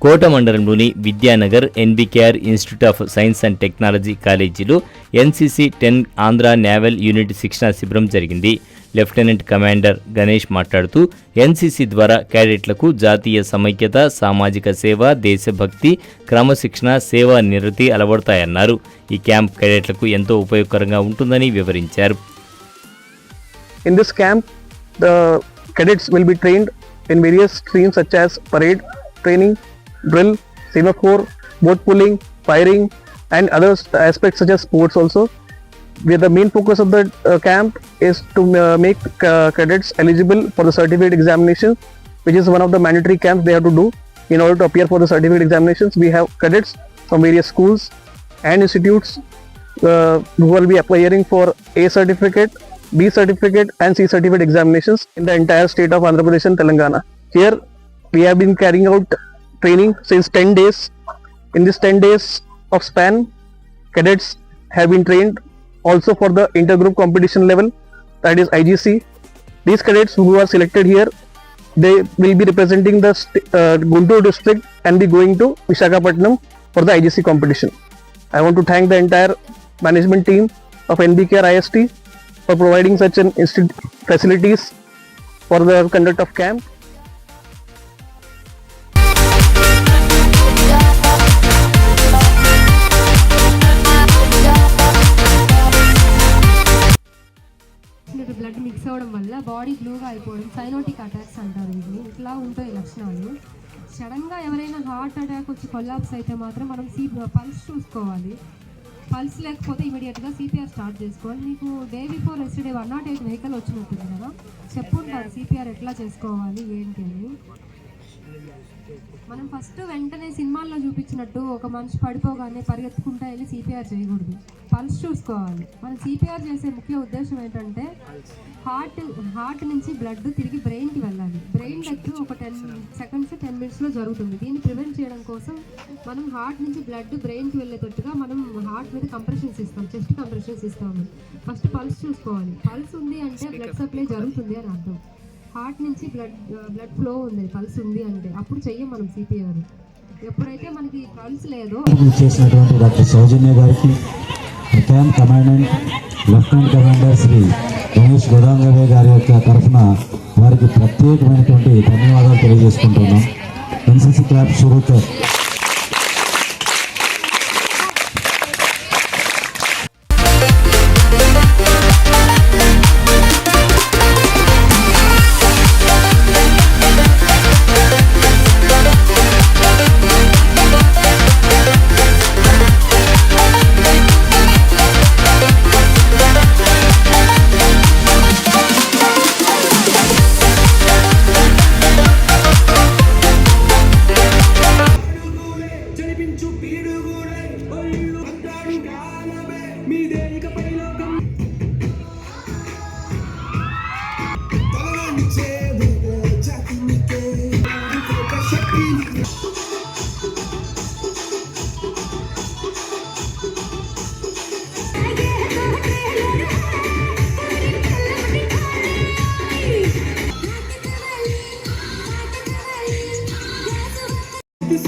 కోట మండలంలోని Vidyanagar NBKR institute of science and technology కాలేజీలో NCC 10 Andhra naval unit శిక్షణా శిబిరం జరిగింది. లెఫ్టినెంట్ కమాండర్ గణేష్ మాట్లాడుతూ ఎన్సీసీ ద్వారా క్యాడెట్లకు జాతీయ సమైక్యత, సామాజిక సేవ, దేశభక్తి, క్రమశిక్షణ, సేవా నిరతి అలవడతాయన్నారు. ఈ క్యాంప్ క్యాడెట్లకు ఎంతో ఉపయోగకరంగా ఉంటుందని వివరించారు. In this camp, the cadets will be trained in various streams such as parade training, drill, semaphore, boat pulling, firing, and other aspects such as sports also. Where the main focus of the camp is to make cadets eligible for the certificate examination, which is one of the mandatory camps they have to do in order to appear for the certificate examinations. We have cadets from various schools and institutes who will be appearing for A certificate, B certificate and C certificate examinations in the entire state of Andhra Pradesh and Telangana. Here we have been carrying out training since 10 days. In this 10 days of span, cadets have been trained also for the intergroup competition level, that is IGC. These cadets who are selected here, they will be representing the Guntur district and be going to Visakhapatnam for the IGC competition. I want to thank the entire management team of NBKR IST for providing such an facilities for the conduct of camp. Blood mix అవ్వడం వల్ల body గ్లోగా అయిపోవడం, cyanotic attacks అంటారు. ఇది ఇట్లా ఉంటాయి లక్షణాలు. సడన్గా ఎవరైనా హార్ట్ అటాక్ వచ్చి కొల్లాప్స్ అయితే మాత్రం మనం పల్స్ చూసుకోవాలి. పల్స్ లేకపోతే ఇమీడియట్గా సిపిఆర్ స్టార్ట్ చేసుకోవాలి. మీకు డే బిఫోర్ ఎస్టర్డే 108 వెహికల్ వచ్చినట్టుంది కదా, చెప్పుంటారు సిపిఆర్ ఎట్లా చేసుకోవాలి ఏంటి అని. మనం ఫస్ట్ వెంటనే సినిమాల్లో చూపించినట్టు ఒక మనిషి పడిపోగానే పరిగెత్తుకుంటా వెళ్ళి సిపిఆర్ చేయకూడదు, పల్స్ చూసుకోవాలి. మనం సిపిఆర్ చేసే ముఖ్య ఉద్దేశం ఏంటంటే హార్ట్ నుంచి బ్లడ్ తిరిగి బ్రెయిన్కి వెళ్ళాలి. బ్రెయిన్ డెత్ ఒక 10 సెకండ్స్ 10 మినిట్స్లో జరుగుతుంది. దీన్ని ప్రివెంట్ చేయడం కోసం మనం హార్ట్ నుంచి బ్లడ్ బ్రెయిన్కి వెళ్ళేటట్టుగా మనం హార్ట్ మీద కంప్రెషన్స్ ఇస్తాం, చెస్ట్ కంప్రెషన్స్ ఇస్తాము. ఫస్ట్ పల్స్ చూసుకోవాలి. పల్స్ ఉంది అంటే బ్లడ్ సప్లై జరుగుతుంది అని అర్థం. హార్ట్ నుంచి బ్లడ్ ఫ్లో ఉంది, పల్స్ ఉంది అంటే అప్పుడు చెయ్యం మనం సిపిఆర్. ఎప్పుడైతే మనకి పల్స్ లేదో చేసినటువంటి డాక్టర్ సౌజన్య గారికి, camp commandant lieutenant commander Shri Ganesh Godangave గారి యొక్క తరఫున వారికి ప్రత్యేకమైనటువంటి ధన్యవాదాలు తెలియజేసుకుంటున్నాం. ఎన్సీసీ క్లాప్ షురూ. This